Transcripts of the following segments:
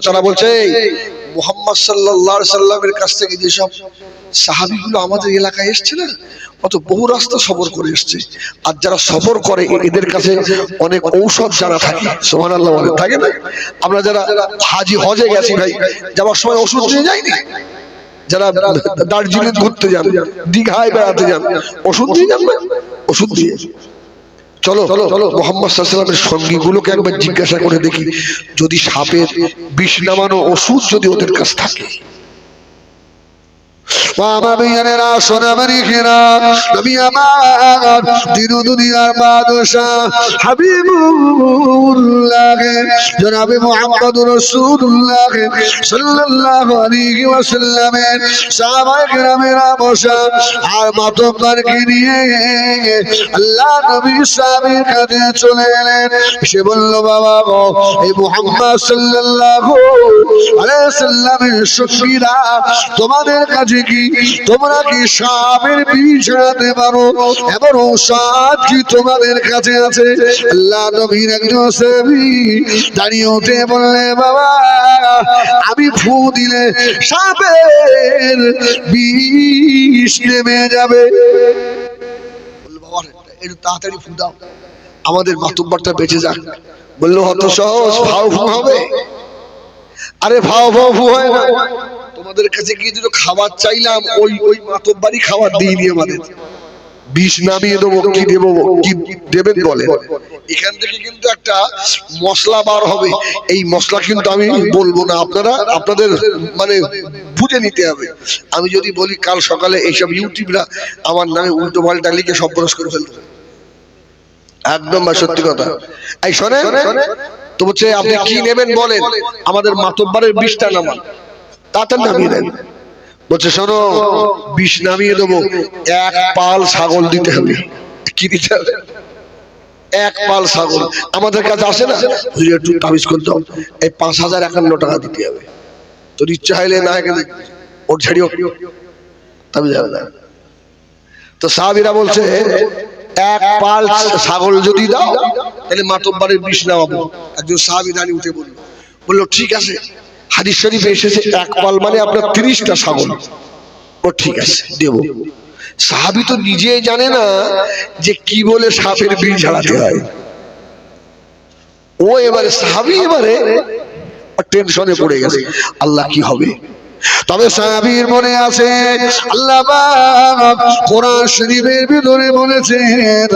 তারা বলছে মুহাম্মদ সাল্লাল্লাহু আলাইহি সাল্লামের কাছ থেকে যেসব সাহাবীগুলো আমাদের এলাকায় এসেছে না, অত বহু রাস্তা সফর করে এসেছে, আর যারা সফর করে এদের কাছে অনেক ঔষধ জানা থাকে। সুবহানাল্লাহ বলে থাকে না? আমরা যারা হাজি হজে গেছি ভাই, যাওয়ার সময় ওষুধ নিয়ে যাইনি? যারা দার্জিলিং ঘুরতে যান, দীঘায় বেড়াতে যান, ওষুধ নিয়ে যান না? ওষুধ দিয়ে চলো মুহাম্মদ সাল্লাল্লাহু আলাইহি ওয়াসাল্লামের সঙ্গীগুলোকে একবার জিজ্ঞাসা করে দেখি, যদি সাপের বিষ নামানো ওষুধ যদি ওদের কাছে থাকে। জনাবে মুহাম্মদুর রাসূলুল্লাহ সাল্লাল্লাহু আলাইহি ওয়াসাল্লামের সাহাবায়ে কেরামেরা বসা আর মাতব্বরকে নিয়ে আল্লাহ নবী সাহাবীর কাছে চলে এলেন। সে বলল, বাবা গো, এই মুহাম্মদ সাল্লাল্লাহু আলাইহি ওয়াসাল্লামের সঙ্গীরা তোমাদের কাছে কি, তোমরা কি সাপের বিষ ছাড়াতে পারো? এমন ঔষধ কি তোমাদের কাছে আছে? আল্লাহ নবীর একজন সাহাবী দাঁড়িয়ে উঠে বললে, বাবা, আমি ফু দিলে সাপের বিষ নেমে যাবে। বাবা একটু তাড়াতাড়ি ফু দাও, আমাদের মাতব্বরটা বেঁচে যাক। বললো, অত সহজ ফাউ ফু হবে? আরে ফাউ ফু হয় না। তোমাদের কাছে গিয়ে দুটো খাবার চাইলাম, ওই মাতব্বরই খাবার দিইনি, আমাদের বিষ নামিয়ে দেবো, কি দেবো, কি দেবেন বলে। এখান থেকে কিন্তু একটা মশলা বার হবে, এই মশলা কিন্তু আমি বলবো না, আপনাদের মানে বুঝে নিতে হবে। আমি যদি বলি কাল সকালে এইসব ইউটিউবরা আমার নামে উল্টো পাল্টা লিখে সব বরস করে ফেলবে, একদম সত্যি কথা। এই শোনেন তো, বলছে আপনি কি নেবেন বলেন, আমাদের মাতব্বরের বিষটা নামান, তাতে নামিয়ে দেন। বলছে, শোনো, বিষ নামিয়ে দেবো, এক পাল ছাগল দিতে হবে। কি দিতে হবে? এক পাল ছাগল। আমাদের কাছে আসে না, একটু তাবিজ করতে হবে, এই 5051 টাকা দিতে হবে। তোর ইচ্ছা হইলে না ওর ছাড়িও তাবিজ হবে না। তো সাহাবীরা বলছে, এক পাল ছাগল যদি দাও তাহলে মাতব্বরের বিষ নামাবো। একজন সাহাবী দাঁড়িয়ে উঠে বললো, ঠিক আছে, হাদিস শরীফে এসেছে এক পাল মানে আপনার 30টা ছাগল। ও ঠিক আছে, দেব। সাহাবী তো নিজেই জানে না যে কি বলে সাপের বিষ ঝাড়াতে হয়। ও এবারে সাহাবী টেনশনে পড়ে গেছে, আল্লাহ কি হবে। তবে সাহাবীর মনে আছে, আল্লাহ পাক কোরআন শরীফের ভিতরে বলেছেন,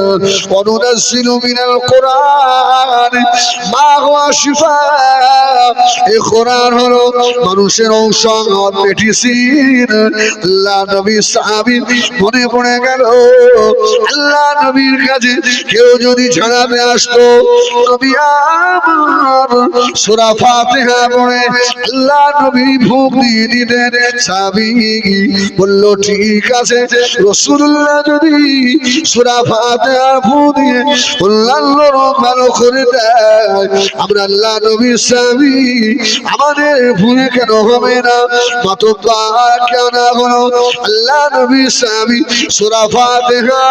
ওয়ানুনাজ্জিলু মিনাল কোরআন মা হুয়া শিফা। এই কোরআন হলো মানুষের ঔষধ, মেডিসিন। আল্লাহ নবী সাহাবীর মনে পড়ে গেল, আল্লাহ নবীর কাছে কেউ যদি জানাতে আসতো, নবী আমার সূরা ফাতিহা পড়ে আল্লাহ নবী ভোগ দিয়ে দিতেন। সাহাবী বলল, ঠিক আছে, রাসূলুল্লাহ যদি সূরা ফাতিহা ভোগ দিয়ে আল্লাহর ভালো করে দেয়, আমরা আল্লাহ নবী সাহাবী আমাদের ভুলে কেন হবে না? মাতব্বর কেন হলো আল্লাহ নবী সাহাবী সূরা ফাতিহা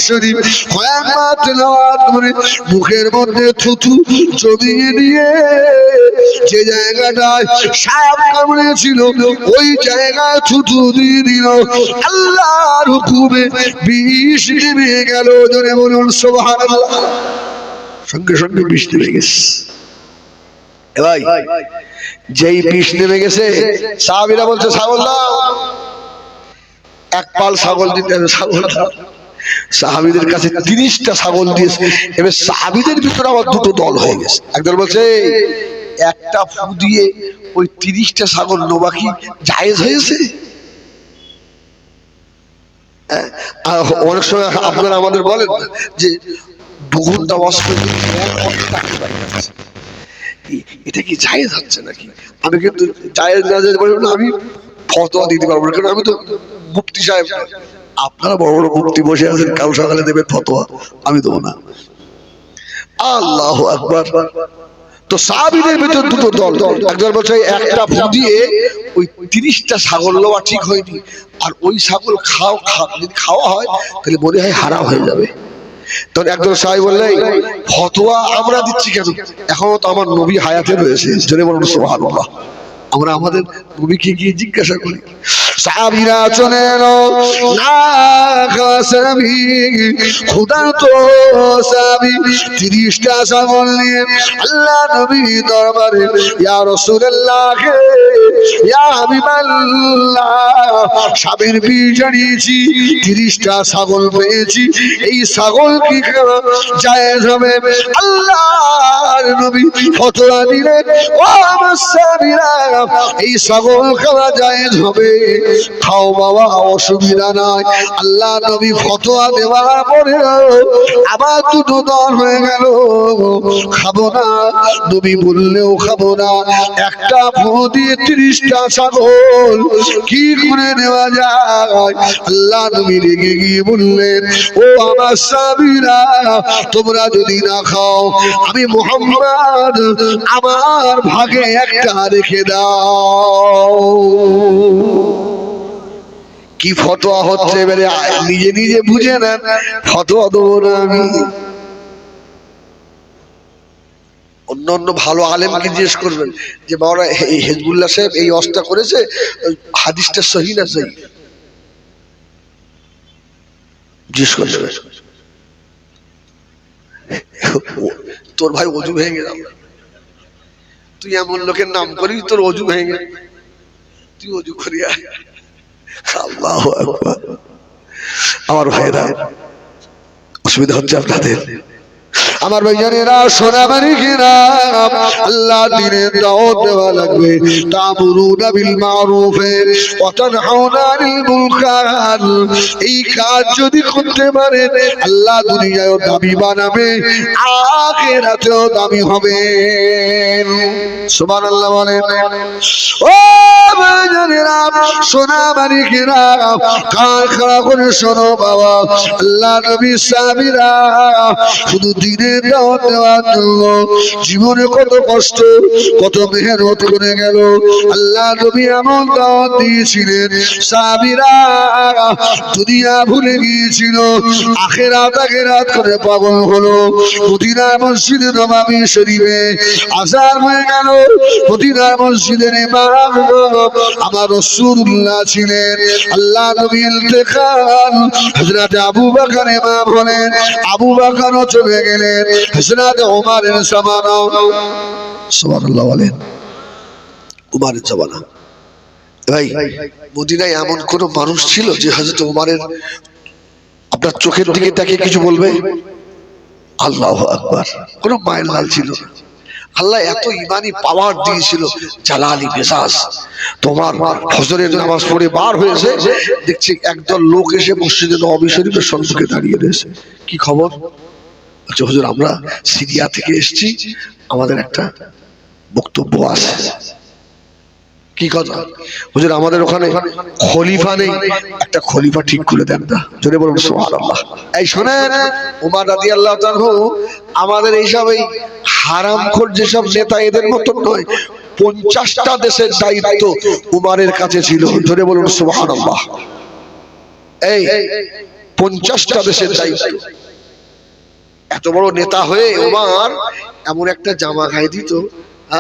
শরীফ কয়েকবার তেলাওয়াত করে মুখের মধ্যে থুথু জমিয়ে দিয়ে যে জায়গাটায় সাপ কামড়েছিল ওই জায়গায় থুথু দিয়ে দিল, আল্লাহর হুকুমে বিষ নেমে গেল। জোরে বলুন সুবহানাল্লাহ। সঙ্গে সঙ্গে বিষ নেমে গেছে। ভাই যেই বিষ নেমে গেছে, সাহাবীরা বলছে, ছাগল দাও, এক পাল ছাগল দিতে হবে, ছাগল দাও। সাহাবীদের কাছে 30টা ছাগল দিয়েছে। এবার সাহাবীদের ভিতরে আবার দুটো দল হয়ে গেছে। একদল বলছে, একটা ফু দিয়ে ওই 30টা ছাগল নেওয়া কি জায়েজ হয়েছে? অনেক সময় আপনারা আমাদের বলেন যে 2 ঘন্টা ওয়াজ করে এটা কি জায়েজ হচ্ছে নাকি? আমি কিন্তু জায়েজ না জায়েজ বলবো না, আমি ফতোয়া দিতে পারবো না, কারণ আমি তো মুফতি সাহেব। আপনারা বড় বড় মুফতি বসে আছেন, কাল সকালে দেবেন ফতোয়া, আমি দেবো না। আল্লাহু আকবার। তো সাহাবীদের ভিতর দুটো দল। একজন বলছে একটা ফু দিয়ে ওই 30টা ছাগল নেওয়া ঠিক হয়নি, আর ওই ছাগল যদি খাওয়া হয় তাহলে মনে হয় হারাম হয়ে যাবে। তখন একজন সাহেব বললেন, ফতোয়া আমরা দিচ্ছি কেন, এখনো তো আমার নবী হায়াতে রয়েছে। জোরে বলুন সুবহানাল্লাহ। আমরা আমাদের নবীকে গিয়ে জিজ্ঞাসা করি। সাহাবীরা চলে এলো, না সাহাবী, খোদার তো সাহাবী 30টা ছাগল নিয়ে আল্লাহ নবী দরবারে, ইয়া রাসূলুল্লাহ, ইয়া হাবিবাল্লাহ, স্বামীর বিষ জানিয়েছি, 30টা ছাগল পেয়েছি, এই ছাগল কি খাওয়া জায়েজ হবে? আল্লাহর নবী ফতোয়া দিলেন, ও আমার সাহাবীরা, এই ছাগল খাওয়া জায়েজ হবে, খাও বাবা, অসুবিধা নাই। আল্লাহ নবী ফতোয়া দেওয়ার পরে আবার দুটো দর হয়ে গেল, খাবো না, নবী বললেও খাবো না। একটা ফোঁ দিয়ে 30টা ছাগল কি করে নেওয়া যায়? আল্লাহ নবী রেগে গিয়ে বললেন, ও আমার সাহাবীরা, তোমরা যদি না খাও, আমি মুহাম্মদ আমার ভাগে একটা রেখে দাও। কি ফতোয়া হচ্ছে এবারে নিজে নিজে বুঝে নেন, ফতোয়া দেবো না আমি। অন্য অন্য ভালো আলেমকে জিজ্ঞেস করবেন যে বাবা এই হেজবুল্লাহ সাহেব এই অবস্থা করেছে, হাদিসটা সহি না সহি, জিজ্ঞেস করবে। তোর ভাই অজু ভেঙে গেল, তুই এমন লোকের নাম করিস তোর অজু ভেঙে, তুই অজু করিয়া। আল্লাহু আকবার। আমার ভাইরা, অসুবিধা হচ্ছে আপনাদের? আমার ভাইজানেরা, সোনামানিকেরা, আল্লাহ দিনের দাওয়াত দেওয়া লাগবে। তা'মুরুনা বিল মা'রুফ ওয়া তানহাউনা আনিল মুনকার, এই কাজ যদি করতে পারেন আল্লাহ দুনিয়ায়ও দামি বানাবে, আখিরাতেও দামি হবে। সুবহানাল্লাহ বলেন। ও ভাইজানেরা, সোনামানিকেরা, কান খাড়া করে শোনো বাবা, আল্লাহ নবী সাহাবীরা শুধু দিনের দাওয়াত দেওয়ার জন্য জীবনে কত কষ্ট, কত মেহনত করে গেল। আল্লাহ নবী এমন দাওয়াত দিয়েছিলেন, সাহাবীরা দুনিয়া ভুলে গিয়েছিল, আখিরাত করে পাগল হলো। মদিনার মসজিদে নববী শরীফে আযান হয়ে গেল। মদিনার মসজিদের ইমাম আমার রাসূলুল্লাহ ছিলেন। আল্লাহ নবী ইন্তেকাল, হযরত আবু বকর ইমাম হলেন, আবু বকর চলে গেলেন, হযরত ওমরের জামানা। সুবহানাল্লাহ বলেন। উমারের জামানা। ভাই, মদিনায় এমন কোন মানুষ ছিল যে হযরত ওমরের আপনার চোখের দিকে তাকিয়ে কিছু বলবে? আল্লাহু আকবার। কোন মায়ের লাল ছিল না। আল্লাহ এত ইমানি পাওয়ার দিয়েছিল, জালালি মেজাজ। তোমার ফজরের নামাজ পড়ে বার হয়েছে, দেখছি একদল লোক এসে মসজিদে নববী শরীফের সম্মুখে দাঁড়িয়ে রয়েছে। কি খবর? আচ্ছা হুজুর, আমরা সিরিয়া থেকে এসেছি, আমাদের একটা বক্তব্য আছে। কি কথা? হুজুর, আমাদের ওখানে খলিফা নেই, একটা খলিফা ঠিক করে দেন না। জোরে বলুন সুবহানাল্লাহ। এই শোনেন, ওমর রাদিয়াল্লাহু তাআলা আমাদের এইসব এই হারামখোর যেসব নেতা এদের মতন নয়, 50টা দেশের দায়িত্ব উমারের কাছে ছিল। জোরে বলুন সুবহানাল্লাহ। এই 50টা দেশের দায়িত্ব। এত বড় নেতা হয়ে ওমর এমন একটা জামা গায়ে দিত,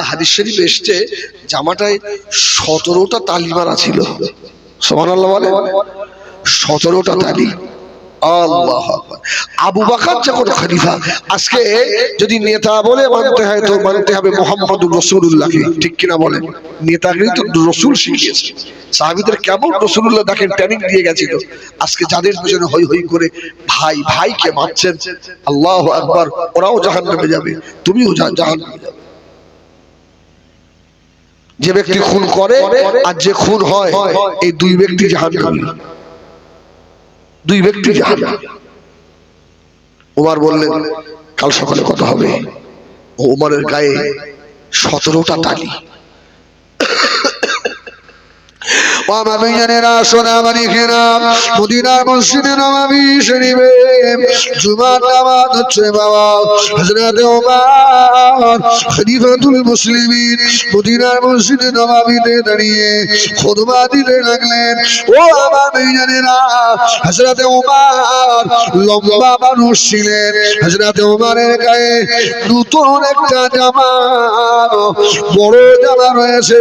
হাদিস শরীফ এসেছে জামাটায় 17টা তালি মারা ছিল। সুবহানাল্লাহ বলে, 17টা তালি। আল্লাহু আকবার। আবু বকর যখন খলিফা, আজকে যদি নেতা বলে মানতে হয় তো মানতে হবে মুহাম্মদুর রাসূলুল্লাহকে, ঠিক কিনা বলেন? নেতাগিরি তো রাসূল শিখিয়েছে। সাহাবীদের কেমন রাসূলুল্লাহ দেখেন ট্রেনিং দিয়ে গেছিল। আজকে যাদের পিছনে হই হই করে ভাই ভাইকে মারছেন, আল্লাহু আকবার, ওরাও জাহান্নামে যাবে, তুমিও জাহান্নামে যাবে। যে ব্যক্তি খুন করে আর যে খুন হয়, এই দুই ব্যক্তি জাহান্নামী, দুই ব্যক্তি জাহান্নামী। ওমর বললেন কাল সকালে কথা হবে। ওমরের গায়ে 17টা তালি। ও আমার ভাইজানেরা সোনা মানিকেরা মদিনার মসজিদে নববী শরীফে জুমার নামাজ হচ্ছে বাবা হযরত ওমর খলিফাতুল মুসলিমিন মদিনার মসজিদে নববীতে দাঁড়িয়ে খুতবা দিতে লাগলেন। ও আমার ভাইজানেরা হযরত ওমর লম্বা মানুষ ছিলেন। হযরত ওমরের গায়ে নতুন একটা জামা বড় জামা রয়েছে।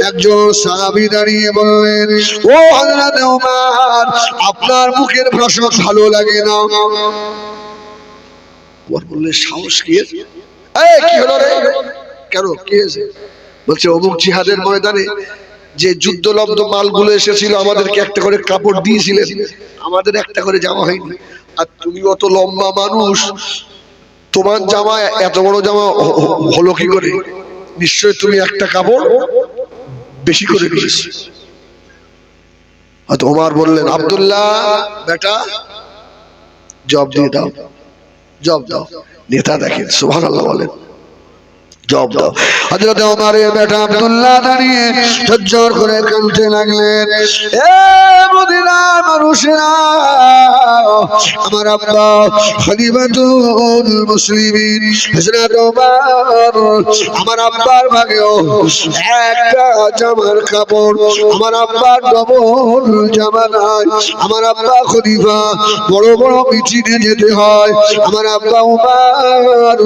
একজন সাহাবী দাঁড়িয়ে বললেন, ও হযরত ওমর আপনার মুখের ভাষা ভালো লাগে না। ওমর বললেন সাহস কি এর? এই কি হলো রে? কেন কি হয়েছে? বলছে অমুক জিহাদের ময়দানে যে যুদ্ধলব্ধ মালগুলো এসেছিল আমাদেরকে একটা করে কাপড় দিয়েছিলেন, আমাদের একটা করে জামা হয়নি। আর তুমি অত লম্বা মানুষ, তোমার জামা এত বড় জামা হলো কি করে? নিশ্চয় তুমি একটা কাপড় বেশি করে দিয়েছো। হয়তো ওমর বললেন, আব্দুল্লাহ বেটা জবাব দিয়ে দাও, জবাব দাও। নেতা দেখেন, সুবহানাল্লাহ বলেন, জবাব দাও। হযরত ওমরের বেটা আব্দুল্লাহ দাঁড়িয়ে ঝরঝর করে কাঁদতে লাগলেন। এ মদিনার মানুষেরা, আমার আব্বা খলিফাতুল মুসলিমিন হযরত ওমর, আমার আব্বার ভাগেও একটা জামার কাপড়, আমার আব্বার ডবল জামা নাই। আমার আব্বা খলিফা, বড় বড় মিটিংয়ে যেতে হয়। আমার আব্বা ওমর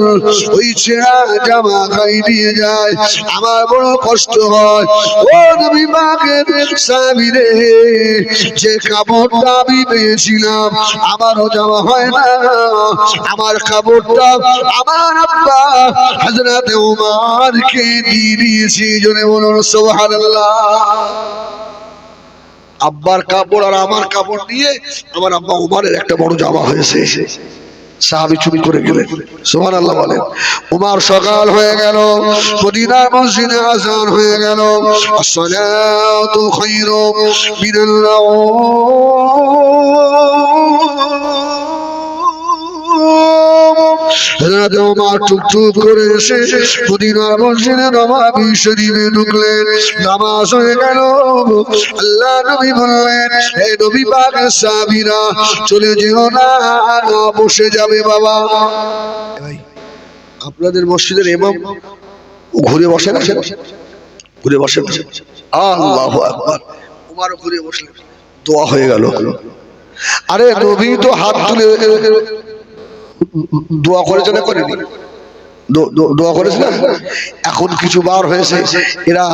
ওই ছেঁড়া জামা গায়ে নিয়ে যায়, আমার বড় কষ্ট হয়। ও নবী পাকের সাহাবী রে, যে কাপড়টা আমি পেয়েছিলাম আমারও জামা হয় না, আমার কাপড়টা আমার আব্বা হযরত ওমরকে দিয়ে দিয়েছি। জোরে বলুন সুবহানাল্লাহ। আব্বার কাপড় আর আমার কাপড় নিয়ে আমার আব্বা ওমরের একটা বড় জামা হয়েছে। সাহাবী চুরি করে গেলেন, সুবহানাল্লাহ বলেন। উমার সকাল হয়ে গেল, মদিনার মসজিদে আযান হয়ে গেল। আসসালাতু খায়রুম মিনাল নাওম। হযরত ওমর টুকটুক করে এসে মদিনার মসজিদে নববী শরীফে ঢুকলেন। নামাজ হয়ে গেল। আল্লাহ নবী বললেন, হে নবী পাকের সাহাবীরা চলে যেও না, বসে যাবে বাবা। ভাই, আপনাদের মসজিদের ইমাম ঘুরে বসে না? ঘুরে বসে না? আল্লাহু আকবার। ওমরও ঘুরে বসলেন, দোয়া হয়ে গেল। আরে নবী তো হাত তুলে দোয়া করেছে না করেনি? দোয়া করেছে না? এখন কিছু বার হয়েছে, এরা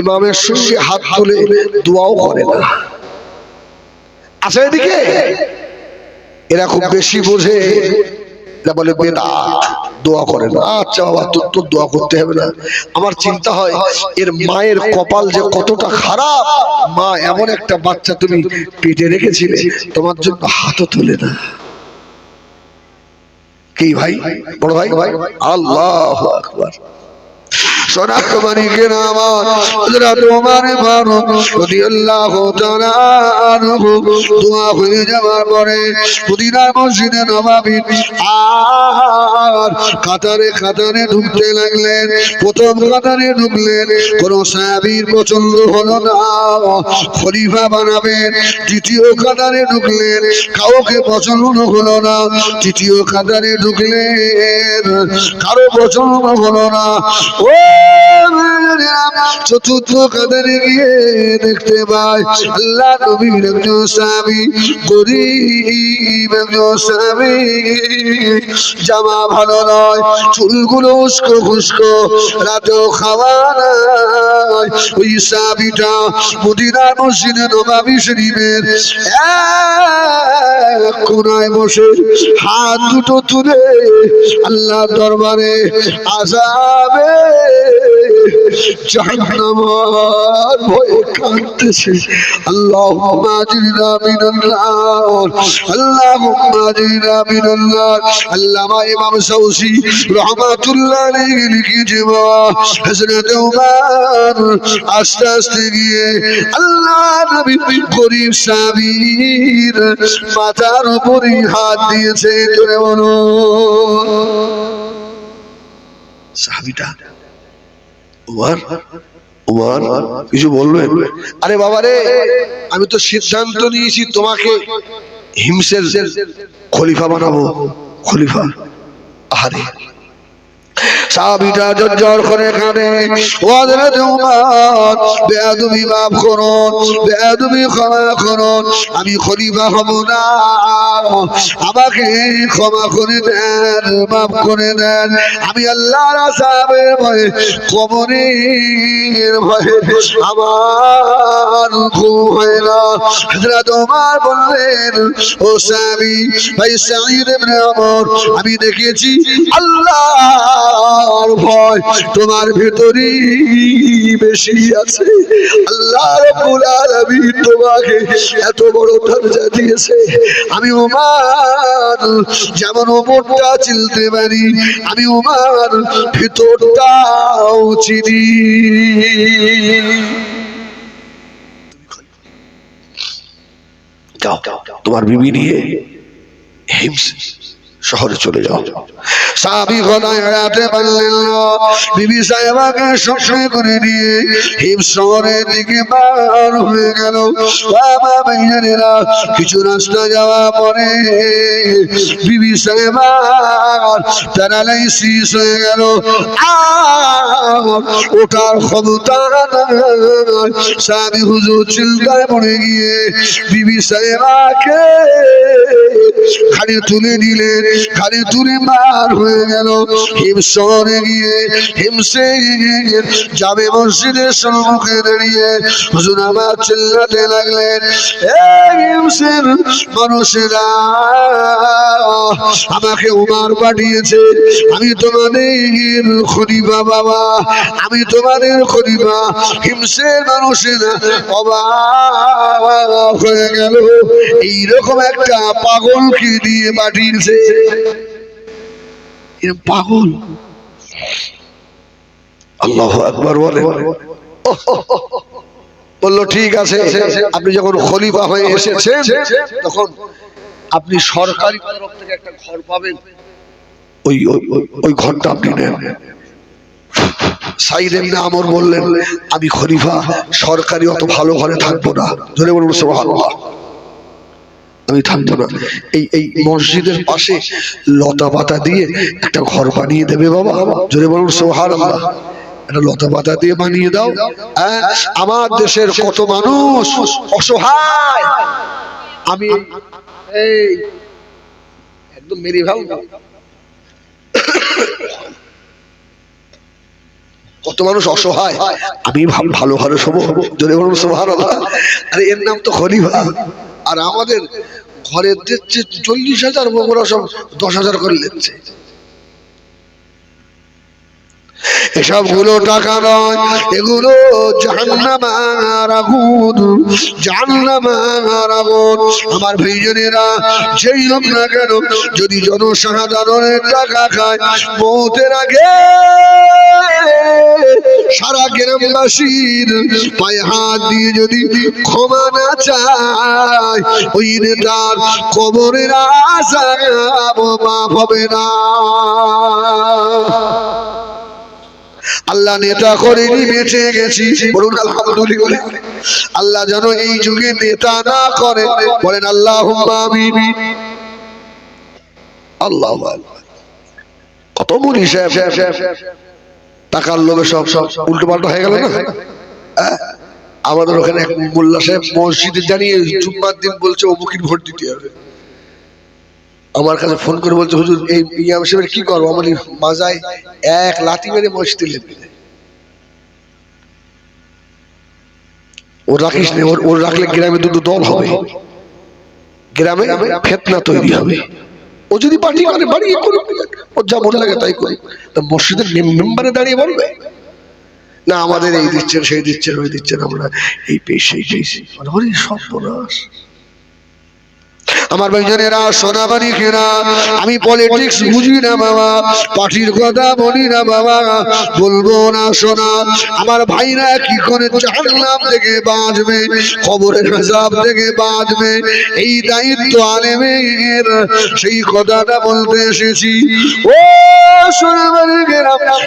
ইমামের সঙ্গে হাত তুলে দোয়াও করে না। আচ্ছা এদিকে এরা খুব বেশি বোঝে, এরা বলে বেদাত, দোয়া করে না। আচ্ছা বাবা, তোর দোয়া করতে হবে না। আমার চিন্তা হয় এর মায়ের কপাল যে কতটা খারাপ, মা এমন একটা বাচ্চা তুমি পেটে রেখেছিলে, তোমার জন্য হাতও তোলে না। কি ভাই, বড় ভাই? আল্লাহু আকবার। সোনার মানিকেরা আমার, হযরত ওমর ফারুক রাদিয়াল্লাহু তাআলা আনহু দোয়া হয়ে যাওয়ার পরে মদিনার মসজিদে নববী আর কাতারে কাতারে ঢুকতে লাগলেন। প্রথম কাতারে ঢুকলেন, কোন সাহাবীর পছন্দ হলো না, খলিফা বানাবেন। দ্বিতীয় কাতারে ঢুকলেন, কাউকে পছন্দ হলো না। তৃতীয় কাতারে ঢুকলেন, কারো পছন্দ হলো না। ও চতুর্থ কাতারে গিয়ে দেখতে পাই আল্লাহ নবীর একজন সাহাবী, গরীব একজন সাহাবী, জামা ভালো নয়, চুলগুলো উস্কো খুস্কো, রাতেও খাওয়া নাই। ওই সাহাবীটা মদিনার মসজিদে নববী শরীফের এক কোনায় বসে হাত দুটো তুলে আল্লাহর দরবারে আযাবে জাহান্নামের ভয়ে কাঁদতেছে। আল্লাহুম্মা আজিরনা মিনান নার, আল্লাহুম্মা আজিরনা মিনান নার। আল্লামা ইমাম সাউসি রাহমাতুল্লাহ আলাইহি লিখেছে, হযরত ওমর আস্তে আস্তে গিয়ে আল্লাহ নবী গরীব সাহাবীর মাথার উপরে হাত দিয়েছে। জোরে বলুন। সাহাবীটা ওমর উমর কিছু বলবেন? আরে বাবা রে, আমি তো সিদ্ধান্ত নিয়েছি তোমাকে হিমসের খলিফা বানাবো। খলিফা? আরে সাহাবীটা জর্জর করে কাঁদে, ও হযরত উমর, বেয়াদবি মাফ করুন, বেয়াদবি ক্ষমা করুন, আমি খলিফা হব না, আমাকে ক্ষমা করে দেন, মাফ করে দেন। আমি আল্লাহর আযাবের ভয়ে, কবরের ভয়ে আমার ঘুম হয় না। হযরত উমর বললেন, ও সাহাবী ভাই সাঈদ ইবনে ওমর, আমি দেখেছি আল্লাহর ভয় তোমার ভেতরেই বেশি আছে। আল্লাহ রাব্বুল আলামিন তোমাকে এত বড় দরজা দিয়েছে। আমি উমর যেমন ওপরটা চিনতে পারি, আমি উমর ভিতরটাও চিনি। যাও তোমার বিবি নিয়ে হিমস শহরে চলে যাও। সাহাবী খোদায় এড়াতে পারলেন না, বিবি সাহেবাকে সঙ্গে করে নিয়ে হিমস শহরের দিকে পার হয়ে গেল। বাবা ভাইজানেরা, কিছু রাস্তা যাওয়া পরে বিবি সাহেবা প্যারালাইসিস হয়ে গেল, আর ওটার ক্ষমতা নাই। সাহাবী হুজুর চিন্তায় পড়ে গিয়ে বিবি সাহেবাকে ঘাড়ে তুলে নিলেন, ঘাড়ে তুলে মার হয়ে গেল। হিমস শহরে গিয়ে হিমসে জামে মসজিদের সম্মুখে দাঁড়িয়ে হুজুর আমার চিল্লাতে লাগলেন, এই হিমসের মানুষেরা, আমাকে উমর পাঠিয়েছে, আমি তোমাদের খলিফা বাবা, আমি তোমাদের খলিফা। হিমসের মানুষেরা অবাক হয়ে গেল, এইরকম একটা পাগলকে দিয়ে পাঠিয়েছে। পাগল? আল্লাহু আকবার বলে। বললো ঠিক আছে, আপনি যখন খলিফা হয়ে এসেছেন তখন আপনি সরকারি তরফ থেকে একটা ঘর পাবেন, ওই ঘরটা আপনি নেন। সাঈদ ইবনে আমর বললেন, আমি খলিফা, সরকারি অত ভালো ঘরে থাকবো না। জোরে বলুন সুবহানাল্লাহ। আমি থাকবো না, এই মসজিদের পাশে লতা পাতা দিয়ে একটা ঘর বানিয়ে দেবে বাবা। জোরে বলুন সুবহানাল্লাহ। একটা লতা পাতা দিয়ে বানিয়ে দাও। আমার দেশের কত মানুষ অসহায়, আমি এই একদম মেরে ফেলবো। কত মানুষ অসহায়, আমি ভালো ভালো শোবো। জোরে বলুন সুবহানাল্লাহ। আরে এর নাম তো খলিফা। আর আমাদের ঘরের দিচ্ছে 40,000, ওরা সব 10,000 করে নিচ্ছে। এসব গুলো টাকা নয়, এগুলো জাহান্নামের আগুন, জাহান্নামের আগুন। আমার ভাইজানেরা, যেই হোক না কেন, যদি জনসাধারণের টাকা খায়, মৌতের আগে সারা গ্রামবাসীর পায়ে হাত দিয়ে যদি ক্ষমা না চায়, ওই নেতার কবরের আযাব মাফ হবে না। আল্লাহ নেতা করেনি, বেঁচে গেছি, বলুন আলহামদুলিল্লাহ। আল্লাহ যেন এই যুগে নেতা না করে, বলেন আল্লাহুম্মা আমিন। আল্লাহু আকবার। কত মুনি সাহেব টাকার লোভে সব উল্টো পাল্টা হয়ে গেল না। আমাদের ওখানে এক মোল্লা সাহেব মসজিদে জানিয়ে জুম্মার দিন বলছে অমুকির ভোট দিতে হবে। আমার কাছে ফোন করে বলছে, হুজুর এই ইমাম সাহেবের কি করবো? আমার মাজায় এক লাথি মেরে মসজিদে লেপে দেয়। ওর রাখিস না, ওর রাখলে গ্রামে দুটো দল হবে, গ্রামে ফিতনা তৈরি হবে। ও যদি পার্টি করে বাড়িয়ে করুক, ওর যা মনে লাগে তাই করে। মসজিদের মেম্বারে দাঁড়িয়ে বলবে না আমাদের এই দিচ্ছেন, সেই দিচ্ছেন, ওই দিচ্ছেন, আমরা এই পেয়েছি, সেই পেয়েছি। সর্বনাশ। আমার ভাইজানেরা, সোনা বাড়ি কেনা, আমি পলিটিক্স বুঝি না বাবা, পার্টির কথা বলি না বাবা, বলবো না সোনা। আমার ভাইরা কি করে জাহান্নাম থেকে বাঁচবে, কবরের আযাব থেকে বাঁচবে, এই দায়িত্ব আলেমের, সেই কথাটা বলতে এসেছি। ও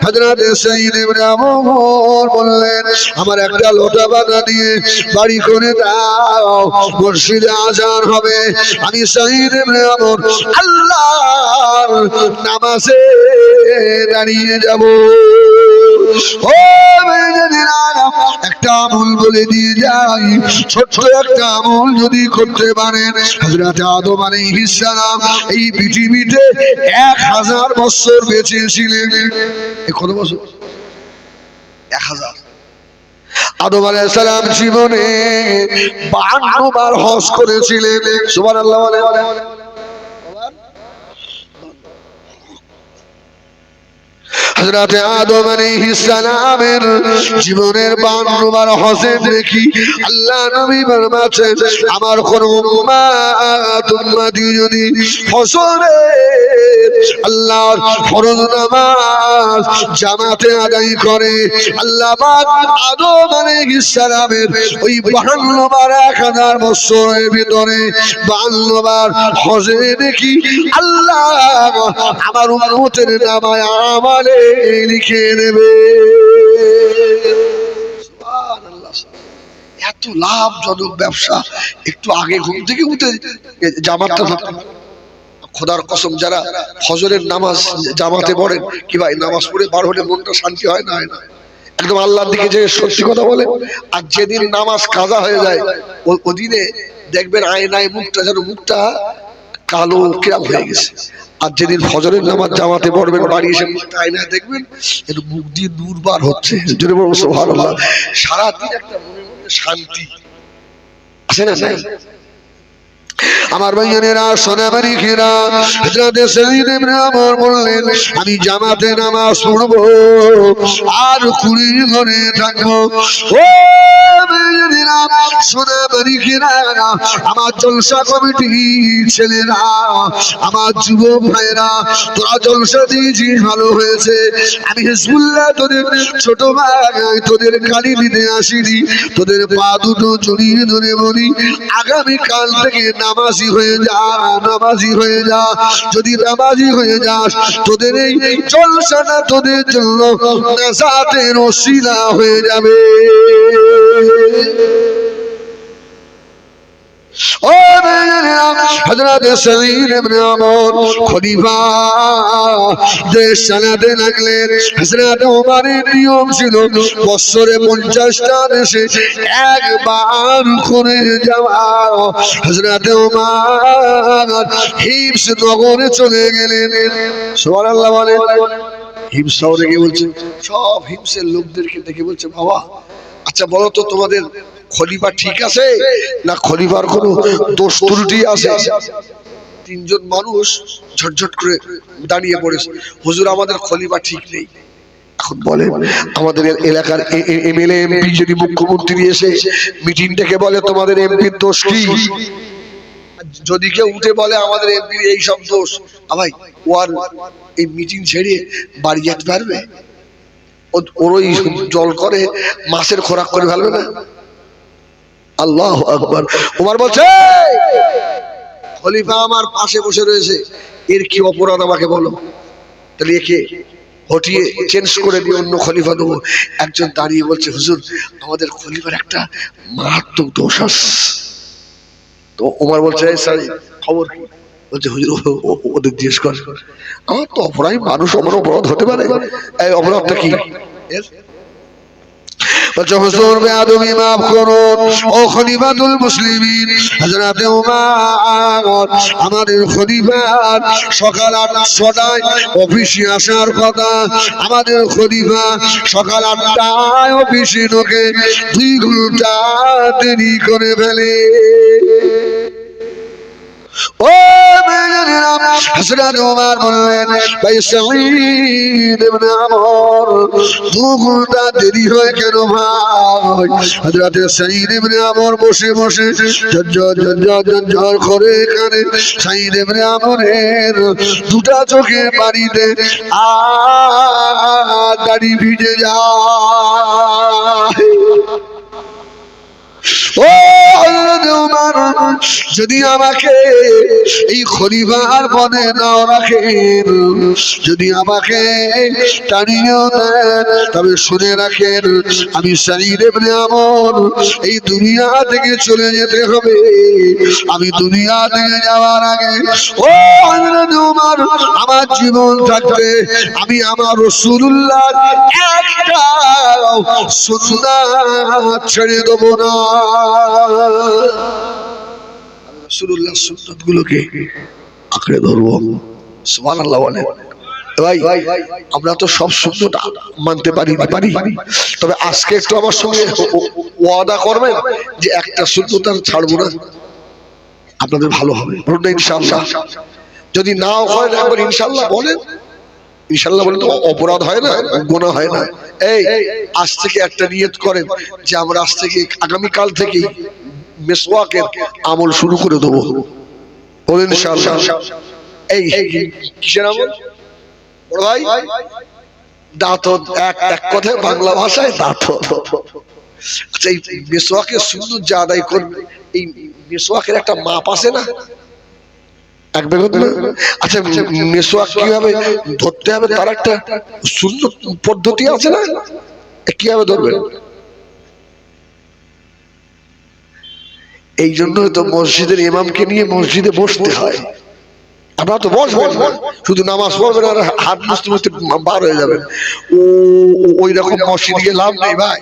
হযরত সাইয়্যিদ ইবনে আমর বললেন আমার একটা লোটা বানা দিয়ে বাড়ি করে দাও, মসজিদে আযান হবে, আমি সাইয়্যিদ ইবনে আমর আল্লাহর নামাজে দাঁড়িয়ে যাব। ও মেয়েরা, একটা আমল বলে দিয়ে যাই, ছোট্ট একটা আমল যদি করতে পারেন, হযরত আদম আলাইহিস সালাম এই পৃথিবীতে 1000 বছর বেঁচে ছিলেন। কত বছর? 1000। আদম আলাইহিস সালাম জীবনে 52 বার হজ করেছিলেন। সুবহানাল্লাহ বলে। হযরত আদম আলাইহিস সালামের জীবনের 52 বার হজের দেখি আল্লাহ নবী ফরমাচ্ছেন আমার কোন উম্মতি যদি ফজরে আল্লাহর ফরজ নামাজ জামাতে আদায় করে, আল্লাহ পাক আদম আলাইহিস সালামের ওই 52 বার 1000 বছরের ভিতরে 52 বার হজে দেখি আল্লাহ আমার উম্মতের নামায় আমালে লিখে নেবে। সুবহানাল্লাহ। এত লাভজনক ব্যবসা। একটু আগে ঘুম থেকে উঠে জামাতটা খোদার কসম, যারা ফজরের নামাজ জামাতে পড়েন কি ভাই, নামাজ পড়ে বার হলে মনটা শান্তি হয় না? হয় না? একদম আল্লাহর দিকে যে সত্যি কথা বলে। আর যেদিন নামাজ কাজা হয়ে যায় ওদিনে দেখবেন আয়নায় মুখটা যেন মুখটা কালো কিরাম হয়ে গেছে। আর যেদিন ফজরের নামাজ জামাতে পড়বেন বাড়ি এসে মুখটা আয়নায় দেখবেন একটু মুখ দিয়ে নূর বার হচ্ছে। জোরে বলবো সুবহানাল্লাহ। সারাদিন একটা মনের মধ্যে শান্তি আছে না? আমার ভাইয়েরা সোনাবাড়ি ঘেরা হযরত সাইয়্যিদ ইবনে আমর বললেন আমি জামাতে নামাজ পড়বো আর কুড়ি ঘরে থাকবো। ও ভাইয়েরা সোনাবাড়ি ঘেরা আমার জলসা কমিটি ছেলেরা, আমার যুবক ভাইরা, তোরা জলসা দিয়েছিস ভালো হয়েছে। আমি হিজবুল্লাহ তোদের ছোট ভাই, তোদের গালি দিতে আসিনি, তোদের পা দুটো জড়িয়ে ধরে বলি আগামী কাল থেকে নামাজি হয়ে যা, নামাজি হয়ে যা। যদি নামাজি হয়ে যাস তোদের এই জলসাটা তোদের জন্য নাজাতের ওসিলা হয়ে যাবে। ও হযরত সাইয়্যিদ ইবনে আমর খলিফা দেশ চালাতে লাগলেন। হযরত ওমরের নিয়ম ছিল বছরে 50টা দেশে একবার করে যাওয়া। হযরত ওমর হিমস নগরে চলে গেলেন। সুবহানাল্লাহ বলে। হিমস শহরে গিয়ে বলছে সব হিমসের লোকদেরকে দেখে বলছে বাবা আচ্ছা বলো তো তোমাদের খলিফা ঠিক আছে না খলিফার কোনো দোষ ত্রুটি আছে? 3 জন মানুষ ঝটঝট করে দাঁড়িয়ে পড়েছে, হুজুর আমাদের খলিফা ঠিক নেই। এখন বলে আমাদের এলাকার এমএলএ এমপি যদি মুখ্যমন্ত্রী এসে মিটিং ডেকে বলে তোমাদের এমপির দোষ কি, যদি কেউ উঠে বলে আমাদের এমপির এই সব দোষ, ভাই ও আর এই মিটিং ছেড়ে বাড়ি যেতে পারবে? ওর ওই জল করে মাছের খোরাক করে ফেলবে না? আল্লাহু আকবার। ওমর বলছে খলিফা আমার পাশে বসে রয়েছে, এর কি অপরাধ আমাকে বলো, তাহলে একে হটিয়ে চেঞ্জ করে দিয়ে অন্য খলিফা দেবো। একজন দাঁড়িয়ে বলছে হুজুর আমাদের খলিফার একটা মারাত্মক দোষ আছে। তো ওমর বলছে স্যার খবর কি? বলছে হুজুর ওদের জিজ্ঞেস কর। আমার তো অপরাধী মানুষ, আমার অপরাধ হতে পারে, এই অপরাধটা কি? বলছে হুজুর বেয়াদবি মাফ করুন ও খলিফাতুল মুসলিমিন হযরত ওমর, আমাদের খলিফার সকাল 8টায় অফিসে আসার কথা, আমাদের খলিফা সকাল 8টায় অফিসে ঢোকে 2 ঘন্টা দেরি করে ফেলে। ও হযরত ওমর বললেন ভাই সাইয়্যিদ ইবনে আমর 2 ঘন্টা দেরি হয় কেন ভাই? হযরত সাইয়্যিদ ইবনে আমর বসে বসে ঝরঝর করে কানে সাইয়্যিদ ইবনে আমরের 2টা চোখের পানিতে দাড়ি ভিজে যায়। ও হযরত ওমর যদি আমাকে এই খলিফার পদে নাও রাখেন, যদি আমাকে টানিয়েও দেন, তবে শুনে রাখেন আমি সাঈদ ইবনে আমর এই দুনিয়া থেকে চলে যেতে হবে। আমি দুনিয়া থেকে যাওয়ার আগে ও হযরত ওমর, আমার জীবন থাকতে আমি আমার রাসূলুল্লাহ একটা সুন্নাত ছেড়ে দেব না। রাসূলুল্লাহ সুন্নাতগুলোকে আঁকড়ে ধরবো। সুবহানাল্লাহ বলে ভাই, আমরা তো সব সুন্নাত মানতে পারি, তবে আজকে একটু আমার সঙ্গে ওয়াদা করবেন যে একটা সুন্নাত আমি ছাড়বো না, আপনাদের ভালো হবে। বলুন না ইনশাআল্লাহ। যদি নাও হয় না একবার ইনশাআল্লাহ বলেন। ইনশাআল্লাহ বলে তো অপরাধ হয় না, গুনাহ হয় না। এই আজ থেকে একটা নিয়ত করেন যে আমরা আজ থেকে আগামী কাল থেকে মিসওয়াকের আমল শুরু করে দেবো। বলেন ইনশাআল্লাহ। এই কিসের আমল বড় ভাই? দাঁত। এক কথায় বাংলা ভাষায় দাঁত। আচ্ছা, এই মিসওয়াকের সুন্নাত যা আদায় করবে, এই মিসওয়াকের একটা মাপ আছে না? এক বেগত না? আচ্ছা, মিসওয়াক কিভাবে ধরতে হবে তার একটা সুন্নাত পদ্ধতি আছে না? কিভাবে ধরবেন? এই জন্য তো মসজিদের ইমামকে নিয়ে মসজিদে বসতে হয়। আপনারা তো বসবেন না, শুধু নামাজ পড়বেন আর হাত মুছতে মুছতে বার হয়ে যাবেন। ওই রকম মসজিদ গিয়ে লাভ নেই ভাই,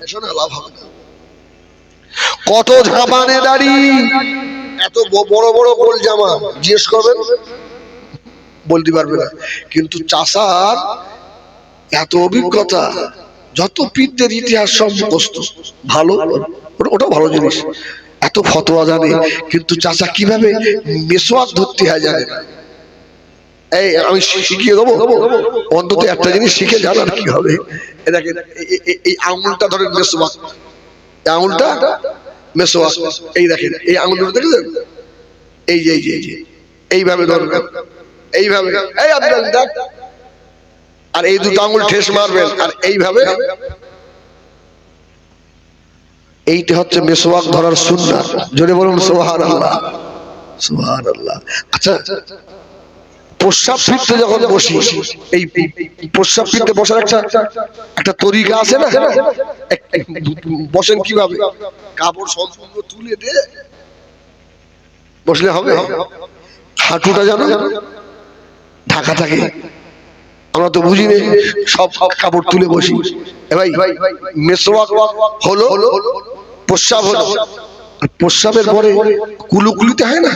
এসো না, লাভ হবে না। কত ঝাপানে দাড়ি, এত বড় বড় গোল জামা, জিজ্ঞেস করবেন বলতে পারবে না। কিন্তু চাষার এত অভিজ্ঞতা, যত পীরদের ইতিহাস সব মুখস্থ, ভালো, ওটা ভালো জিনিস, এত ফতোয়া জানে। কিন্তু চাচা কিভাবে মিসওয়াক ধরতে হয় জানে না। এই আমি শিখিয়ে দেবো, অন্তত একটা জিনিস শিখে জানার কি হবে। দেখেন এই আঙুলটা ধরেন মিসওয়াক, এই আঙুলটা মিসওয়াক, এই দেখেন এই আঙুলটা দেখেছেন, এই যে এইভাবে ধরবেন, এইভাবে, এই আপনি দেখ, আর এই দুটো আঙুল ঠেস মারবেন, আর এইভাবে। এইটা হচ্ছে মিসওয়াক ধরার সুন্নাত। জোরে বলুন সুবহানাল্লাহ, সুবহানাল্লাহ। আচ্ছা, প্রস্রাব ফিরতে যখন বসি, এই প্রস্রাব ফিরতে বসার একটা তরিকা আছে না? বসেন কিভাবে? কাপড় সম্পূর্ণ তুলে দিয়ে বসলে হবে? হাঁটুটা যেন ঢাকা থাকে। আমরা তো বুঝি না, সব কাপড় তুলে বসি। ভাই, মিসওয়াক হলো প্রস্রাব, হলো প্রস্রাবের পরে কুলুকুলিতে হয় না?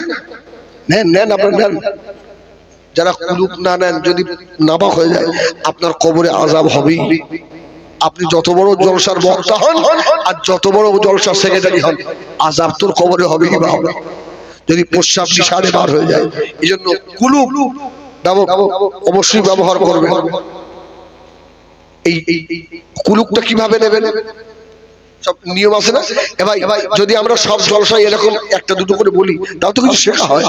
নেন আপনার নেন। যারা কুলুক না নেন, যদি নাবাক হয়ে যায়, আপনার কবরে আযাব হবেই। আপনি যত বড় জলসার বক্তা হন আর যত বড় জলসার সেক্রেটারি হন, আযাব তোর কবরে হবেই বা হবে, যদি প্রস্রাব নিঃসারে বার হয়ে যায়। এই জন্য কুলুক অবশ্যই ব্যবহার করবেন। এই কুলুকটা কিভাবে নেবেন, সব নিয়ম আছে না? ভাই, যদি আমরা সব জলসায় এরকম একটা দুটো করে বলি, তাও তো কিছু শেখা হয়।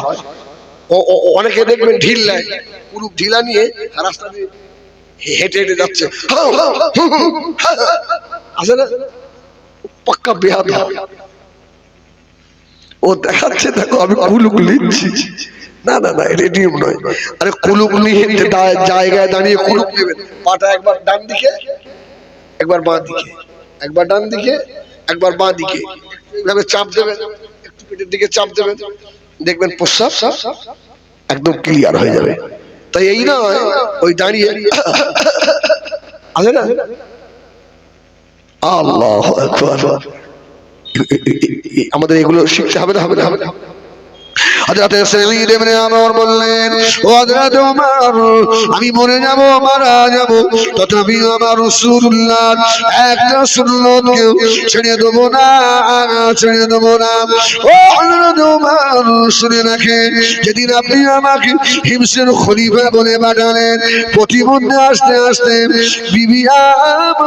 অনেকে দেখবেন ঢিল নেয়, কুলুক ঢিলা নিয়ে রাস্তা দিয়ে হেঁটে হেঁটে যাচ্ছে, আছে না? পাক্কা বেহাদা। ও দেখাচ্ছে দেখো আমি কুলুক নিচ্ছি। না, এটা নিয়ম নয়। আরে কুলুক নিয়ে জায়গায় দাঁড়িয়ে কুলুক নেবেন, পাটা একবার ডান দিকে, একবার বাঁ দিকে, একবার ডান দিকে, একবার বাঁ দিকে, এইভাবে চাপ দেবেন, একটু পেটের দিকে চাপ দেবেন, দেখবেন প্রস্রাব একদম ক্লিয়ার হয়ে যাবে। তাই এই নয় ওই দাঁড়িয়ে আছে না। আল্লাহু আকবার। আমাদের এগুলো শিখতে হবে না? হযরত সাঈদ ইবনে আমর বললেন, ও হযরত ওমর, আমি মরে যাব, মারা যাব, তথাপি আমার রাসূলুল্লাহ একটা সুন্নাতকে ছেড়ে দেব না, ছেড়ে দেব না। ও হযরত ওমর, শুনে রাখেন, যেদিন আপনি আমাকে হিমসের খলিফা বলে পাঠালেন, প্রতিমধ্যে আসতে আসতে বিবি